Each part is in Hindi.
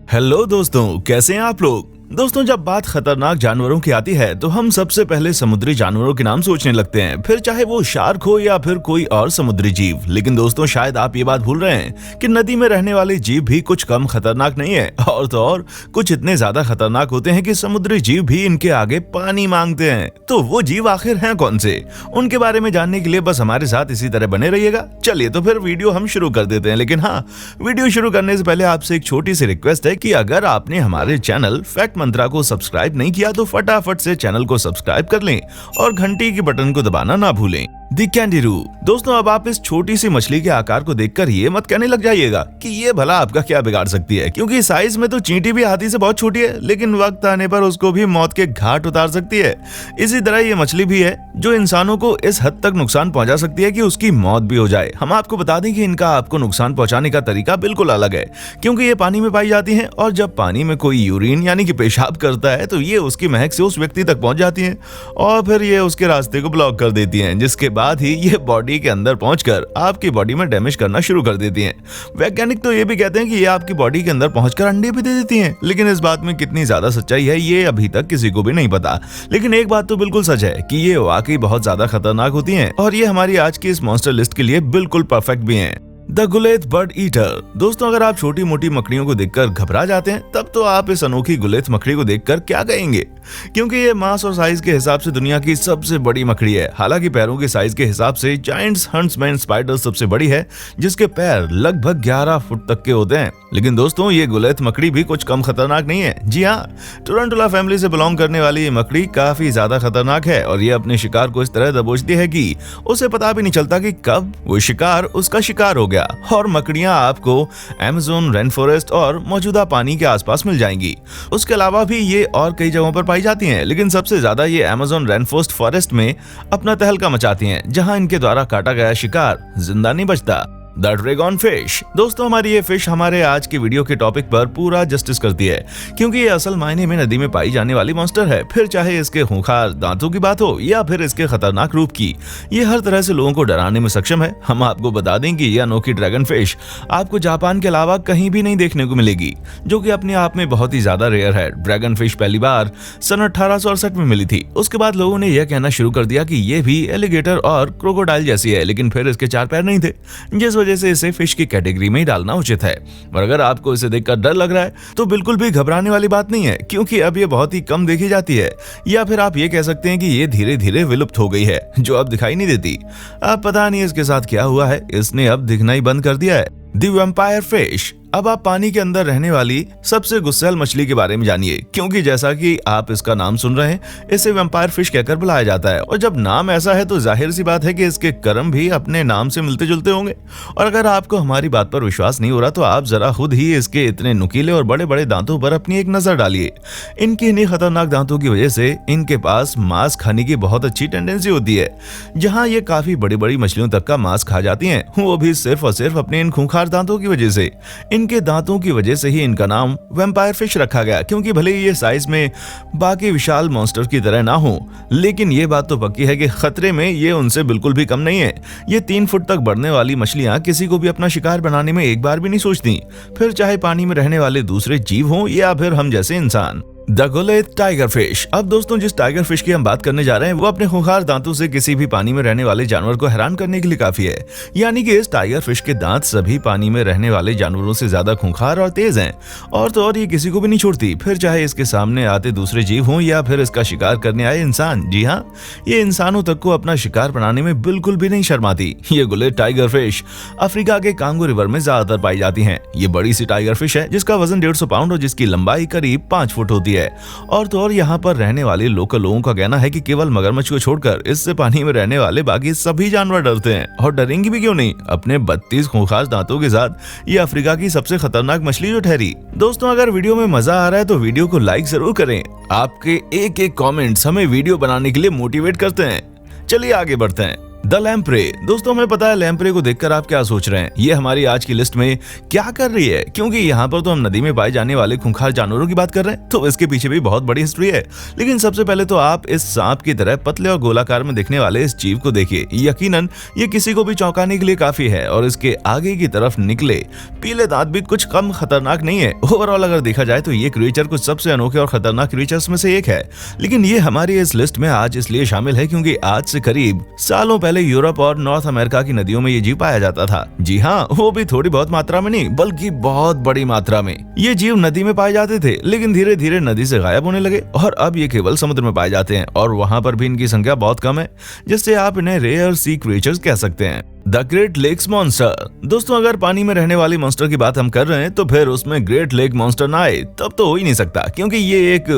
हेलो दोस्तों, कैसे हैं आप लोग। दोस्तों, जब बात खतरनाक जानवरों की आती है तो हम सबसे पहले समुद्री जानवरों के नाम सोचने लगते हैं, फिर चाहे वो शार्क हो या फिर कोई और समुद्री जीव। लेकिन दोस्तों, शायद आप ये बात भूल रहे हैं कि नदी में रहने वाले जीव भी कुछ कम खतरनाक नहीं है, और तो और कुछ इतने ज्यादा खतरनाक होते हैं कि समुद्री जीव भी इनके आगे पानी मांगते हैं। तो वो जीव आखिर हैं कौन से, उनके बारे में जानने के लिए बस हमारे साथ इसी तरह बने रहिएगा। चलिए तो फिर वीडियो हम शुरू कर देते हैं। लेकिन हाँ, वीडियो शुरू करने से पहले आपसे एक छोटी सी रिक्वेस्ट है कि अगर आपने हमारे चैनल फैक्ट मंत्रा को सब्सक्राइब नहीं किया तो फटाफट से चैनल को सब्सक्राइब कर लें और घंटी की बटन को दबाना ना भूलें। दी कैंडिरू। दोस्तों, अब आप इस छोटी सी मछली के आकार को देखकर ये मत कहने लग जाइएगा कि ये भला आपका क्या बिगाड़ सकती है, क्योंकि साइज में तो चींटी भी हाथी से बहुत छोटी है, लेकिन वक्त आने पर उसको भी मौत के घाट उतार सकती है। इसी तरह ये मछली भी है जो इंसानों को इस हद तक नुकसान पहुंचा सकती है कि उसकी मौत भी हो जाए। हम आपको बता दें कि इनका आपको नुकसान पहुंचाने का तरीका बिल्कुल अलग है, क्योंकि ये पानी में पाई जाती है और जब पानी में कोई यूरिन यानी कि पेशाब करता है तो ये उसकी महक से उस व्यक्ति तक पहुंच जाती है और फिर ये उसके रास्ते को ब्लॉक कर देती है, जिसके बाद ही ये बॉडी के अंदर पहुंचकर आपकी बॉडी में डैमेज करना शुरू कर देती हैं। वैज्ञानिक तो ये भी कहते हैं कि ये आपकी बॉडी के अंदर पहुंचकर अंडे भी दे देती हैं, लेकिन इस बात में कितनी ज्यादा सच्चाई है ये अभी तक किसी को भी नहीं पता। लेकिन एक बात तो बिल्कुल सच है कि ये वाकई बहुत ज्यादा खतरनाक होती हैं और ये हमारी आज की इस मॉन्स्टर लिस्ट के लिए बिल्कुल परफेक्ट भी हैं। The goliath bird eater. दोस्तों, अगर आप छोटी मोटी मकड़ियों को देखकर घबरा जाते हैं तब तो आप इस अनोखी गुलेथ मकड़ी को देखकर क्या कहेंगे, क्योंकि ये मास और साइज के हिसाब से दुनिया की सबसे बड़ी मकड़ी है। हालांकि पैरों के साइज के हिसाब से जायंट्स हंट्समैन स्पाइडर सबसे बड़ी है, जिसके पैर लगभग 11 फुट तक के होते हैं। लेकिन दोस्तों, ये गुलेथ मकड़ी भी कुछ कम खतरनाक नहीं है। जी हाँ, टुरंटुला फैमिली से बिलोंग करने वाली ये मकड़ी काफी ज्यादा खतरनाक है और ये अपने शिकार को इस तरह दबोचती है कि उसे पता भी नहीं चलता कि कब वो शिकार उसका शिकार हो गया। और मकड़ियां आपको अमेज़न रेन फॉरेस्ट और मौजूदा पानी के आसपास मिल जाएंगी। उसके अलावा भी ये और कई जगहों पर पाई जाती हैं, लेकिन सबसे ज्यादा ये अमेज़न रेन फॉरेस्ट में अपना तहलका मचाती हैं, जहां इनके द्वारा काटा गया शिकार जिंदा नहीं बचता। The dragon fish. दोस्तों, हमारी ये फिश हमारे आज की वीडियो के टॉपिक पर पूरा जस्टिस करती है, क्योंकि ये असल मायने में नदी में पाई जाने वाली मॉन्स्टर है। फिर चाहे इसके खूंखार दांतों की बात हो या फिर इसके खतरनाक रूप की, ये हर तरह से लोगों को डराने में सक्षम है। हम आपको बता दें कि ये अनोखी ड्रैगन फिश आपको जापान के अलावा कहीं भी नहीं देखने को मिलेगी, जो कि अपने आप में बहुत ही ज्यादा रेयर है। ड्रैगन फिश पहली बार सन 1868 में मिली थी। उसके बाद लोगों ने यह कहना शुरू कर दिया कि ये भी एलिगेटर और क्रोकोडाइल जैसी है, लेकिन फिर इसके 4 पैर नहीं थे, जिस वजह से इसे फिश की कैटेगरी में ही डालना उचित है। और अगर आपको इसे देखकर डर लग रहा है तो बिल्कुल भी घबराने वाली बात नहीं है, क्योंकि अब ये बहुत ही कम देखी जाती है, या फिर आप ये कह सकते हैं कि ये धीरे धीरे विलुप्त हो गई है, जो अब दिखाई नहीं देती। अब पता नहीं इसके साथ क्या हुआ है, इसने अब दिखना ही बंद कर दिया है। The vampire fish. अब आप पानी के अंदर रहने वाली सबसे गुस्सैल मछली के बारे में जानिए, क्योंकि जैसा कि आप इसका नाम सुन रहे हैं, इसे वैम्पायर फिश कहकर बुलाया जाता है। और जब नाम ऐसा है तो जाहिर सी बात है कि इसके कर्म भी अपने नाम से मिलते जुलते होंगे। और अगर आपको हमारी बात पर विश्वास नहीं हो रहा तो आप जरा खुद ही इसके इतने नुकीले और बड़े बड़े दांतों पर अपनी एक नजर डालिए। इनकी इन्हीं खतरनाक दांतों की वजह से इनके पास मांस खाने की बहुत अच्छी टेंडेंसी होती है, जहाँ ये काफी बड़ी बड़ी मछलियों तक का मांस खा जाती है, वो भी सिर्फ और सिर्फ अपने इन खूंखार दांतों की वजह से। इनके दांतों की वजह से ही इनका नाम वैम्पायर फिश रखा गया, क्योंकि भले ही ये साइज में बाकी विशाल मॉन्स्टर की तरह ना हो, लेकिन ये बात तो पक्की है कि खतरे में ये उनसे बिल्कुल भी कम नहीं है। ये 3 फुट तक बढ़ने वाली मछलियां किसी को भी अपना शिकार बनाने में एक बार भी नहीं सोचती, फिर चाहे पानी में रहने वाले दूसरे जीव हों या फिर हम जैसे इंसान। The goliath tiger fish. अब दोस्तों, जिस टाइगर फिश की हम बात करने जा रहे हैं वो अपने खूंखार दांतों से किसी भी पानी में रहने वाले जानवर को हैरान करने के लिए काफी है। यानी कि इस टाइगर फिश के दांत सभी पानी में रहने वाले जानवरों से ज्यादा खूंखार और तेज हैं, और तो और ये किसी को भी नहीं छोड़ती, फिर चाहे इसके सामने आते दूसरे जीव हों या फिर इसका शिकार करने आए इंसान। जी हाँ, ये इंसानों तक को अपना शिकार बनाने में बिल्कुल भी नहीं शर्माती। ये गुलेथ टाइगर फिश अफ्रीका के कांगो रिवर में ज्यादातर पाई जाती है। ये बड़ी सी टाइगर फिश है जिसका वजन 150 पाउंड और जिसकी लंबाई करीब 5 फुट होती है। और तो और यहाँ पर रहने वाले लोकल लोगों का कहना है कि केवल मगरमच्छ को छोड़कर इससे पानी में रहने वाले बाकी सभी जानवर डरते हैं, और डरेंगे भी क्यों नहीं। अपने 32 खूंखार दांतों के साथ ये अफ्रीका की सबसे खतरनाक मछली जो ठहरी। दोस्तों, अगर वीडियो में मजा आ रहा है तो वीडियो को लाइक जरूर करें। आपके एक एक कमेंट्स हमें वीडियो बनाने के लिए मोटिवेट करते हैं। चलिए आगे बढ़ते हैं। The lamprey. दोस्तों हमें पता है लैम्प्रे को देखकर आप क्या सोच रहे हैं, ये हमारी आज की लिस्ट में क्या कर रही है, क्योंकि यहाँ पर तो हम नदी में पाए जाने वाले खूंखार जानवरों की बात कर रहे हैं, तो इसके पीछे भी बहुत बड़ी हिस्ट्री है। लेकिन सबसे पहले तो आप इस सांप की तरह पतले और गोलाकार में दिखने वाले इस जीव को देखिए। यकीनन ये किसी को भी चौंकाने के लिए काफी है और इसके आगे की तरफ निकले पीले दांत भी कुछ कम खतरनाक नहीं है। ओवरऑल अगर देखा जाए तो ये क्रिएचर कुछ सबसे अनोखे और खतरनाक क्रिएचर्स में से एक है। लेकिन ये हमारी इस लिस्ट में आज इसलिए शामिल है क्योंकि आज से करीब सालों पहले यूरोप और नॉर्थ अमेरिका की नदियों में ये जीव पाया जाता था। जी हाँ, वो भी थोड़ी बहुत मात्रा में नहीं बल्कि बहुत बड़ी मात्रा में। ये जीव नदी में पाए जाते थे लेकिन धीरे धीरे नदी से गायब होने लगे और अब ये केवल समुद्र में पाए जाते हैं और वहां पर भी इनकी संख्या बहुत कम है, जिससे आप इन्हें रेयर सी क्रिएचर्स कह सकते हैं। The great lakes monster. दोस्तों अगर पानी में रहने वाली मॉन्स्टर की बात हम कर रहे हैं तो फिर उसमें ग्रेट लेक मॉन्स्टर ना आए तब तो हो ही नहीं सकता, क्योंकि ये एक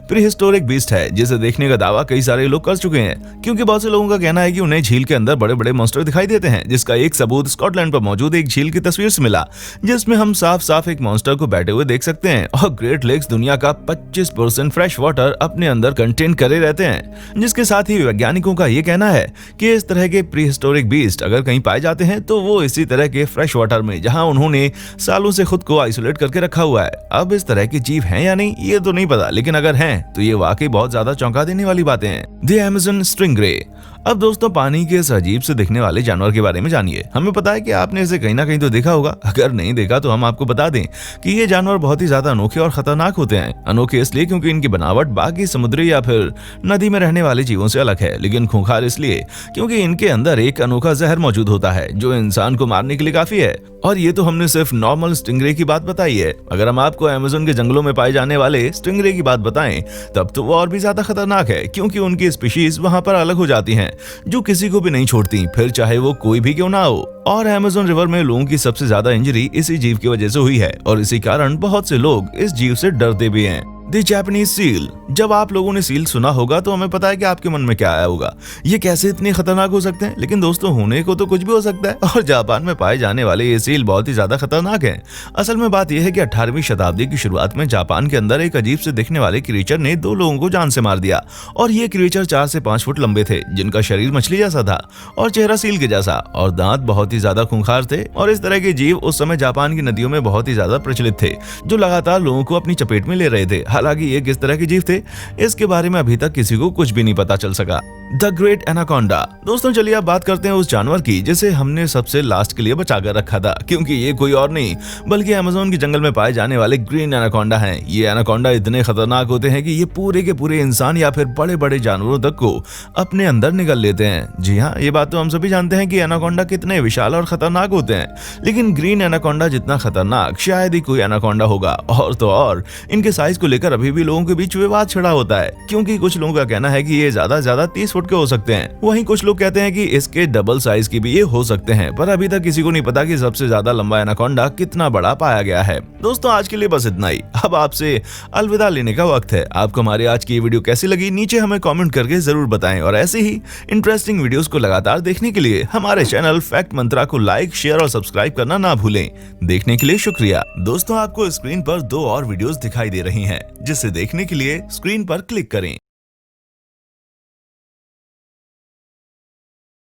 प्रीहिस्टोरिक बीस्ट है जिसे देखने का दावा कई सारे लोग कर चुके हैं। क्योंकि बहुत से लोगों का कहना है कि उन्हें झील के अंदर बड़े बड़े मॉन्स्टर दिखाई देते हैं, जिसका एक सबूत स्कॉटलैंड पर मौजूद एक झील की तस्वीर से मिला, जिसमें हम साफ साफ एक मॉन्स्टर को बैठे हुए देख सकते हैं। और ग्रेट लेक्स दुनिया का 25% फ्रेश वाटर अपने अंदर कंटेन करे रहते हैं, जिसके साथ ही वैज्ञानिकों का ये कहना है कि इस तरह के प्रीहिस्टोरिक बीस्ट अगर कहीं पाए जाते हैं तो वो इसी तरह के फ्रेश वाटर में, जहां उन्होंने सालों से खुद को आइसोलेट करके रखा हुआ है। अब इस तरह के जीव हैं या नहीं ये तो नहीं पता, लेकिन अगर हैं तो ये वाकई बहुत ज्यादा चौंका देने वाली बातें हैं। The Amazon stingray. अब दोस्तों पानी के इस अजीब से दिखने वाले जानवर के बारे में जानिए। हमें पता है कि आपने इसे कहीं ना कहीं तो देखा होगा, अगर नहीं देखा तो हम आपको बता दें कि ये जानवर बहुत ही ज्यादा अनोखे और खतरनाक होते हैं। अनोखे इसलिए क्योंकि इनकी बनावट बाकी समुद्री या फिर नदी में रहने वाले जीवों से अलग है, लेकिन खूंखार इसलिए क्योंकि इनके अंदर एक अनोखा जहर मौजूद होता है जो इंसान को मारने के लिए काफी है। और ये तो हमने सिर्फ नॉर्मल स्टिंगरे की बात बताई है। अगर हम आपको अमेज़न के जंगलों में पाए जाने वाले स्टिंगरे की बात बताएं तब तो वो और भी ज्यादा खतरनाक है, क्योंकि उनकी स्पीशीज वहां पर अलग हो जाती हैं जो किसी को भी नहीं छोड़ती, फिर चाहे वो कोई भी क्यों ना हो। और अमेज़न रिवर में लोगों की सबसे ज्यादा इंजरी इसी जीव की वजह से हुई है और इसी कारण बहुत से लोग इस जीव से डरते भी हैं। The Japanese seal. जब आप लोगों ने सील सुना होगा तो हमें पता है कि आपके मन में क्या आया होगा, ये कैसे इतने खतरनाक हो सकते हैं। लेकिन दोस्तों होने को तो कुछ भी हो सकता है और जापान में पाए जाने वाले ये सील बहुत ही ज्यादा खतरनाक हैं। असल में बात यह है कि 18वीं शताब्दी की शुरुआत में जापान के अंदर एक अजीब से दिखने वाले क्रिएचर ने 2 लोगों को जान से मार दिया। और ये क्रिएचर 4 से 5 फुट लंबे थे, जिनका शरीर मछली जैसा था और चेहरा सील के जैसा और दांत बहुत ही ज्यादा खूंखार थे। और इस तरह के जीव उस समय जापान की नदियों में बहुत ही ज्यादा प्रचलित थे, जो लगातार लोगों को अपनी चपेट में ले रहे थे। हालांकि ये किस तरह के जीव थे इसके बारे में अभी तक किसी को कुछ भी नहीं पता चल सका। The great anaconda. दोस्तों चलिए अब बात करते हैं उस जानवर की जिसे हमने सबसे लास्ट के लिए बचा कर रखा था, क्योंकि ये कोई और नहीं बल्कि अमेज़न के जंगल में पाए जाने वाले ग्रीन एनाकोंडा हैं। ये एनाकोंडा इतने खतरनाक होते हैं कि ये पूरे के पूरे इंसान या फिर बड़े बड़े जानवरों तक को अपने अंदर निगल लेते हैं। जी हाँ, ये बात तो हम सभी जानते हैं कि एनाकोंडा कितने विशाल और खतरनाक होते हैं, लेकिन ग्रीन एनाकोंडा जितना खतरनाक शायद ही कोई एनाकोंडा होगा। और तो और इनके साइज को लेकर अभी भी लोगों के बीच विवाद छिड़ा होता है, क्योंकि कुछ लोगों का कहना है कि ये ज्यादा 30 फुट के हो सकते हैं, वहीं कुछ लोग कहते हैं कि इसके डबल साइज की भी ये हो सकते हैं। पर अभी तक किसी को नहीं पता कि सबसे ज्यादा लंबा एनाकोंडा कितना बड़ा पाया गया है। दोस्तों आज के लिए बस इतना ही, अब आपसे अलविदा लेने का वक्त है। आपको हमारी आज की ये वीडियो कैसी लगी नीचे हमें कमेंट करके जरूर बताएं और ऐसे ही इंटरेस्टिंग वीडियोस को लगातार देखने के लिए हमारे चैनल फैक्ट मंत्रा को लाइक, शेयर और सब्सक्राइब करना ना भूलें। देखने के लिए शुक्रिया। दोस्तों आपको स्क्रीन पर 2 और वीडियोस दिखाई दे रही हैं, जिसे देखने के लिए स्क्रीन पर क्लिक करें।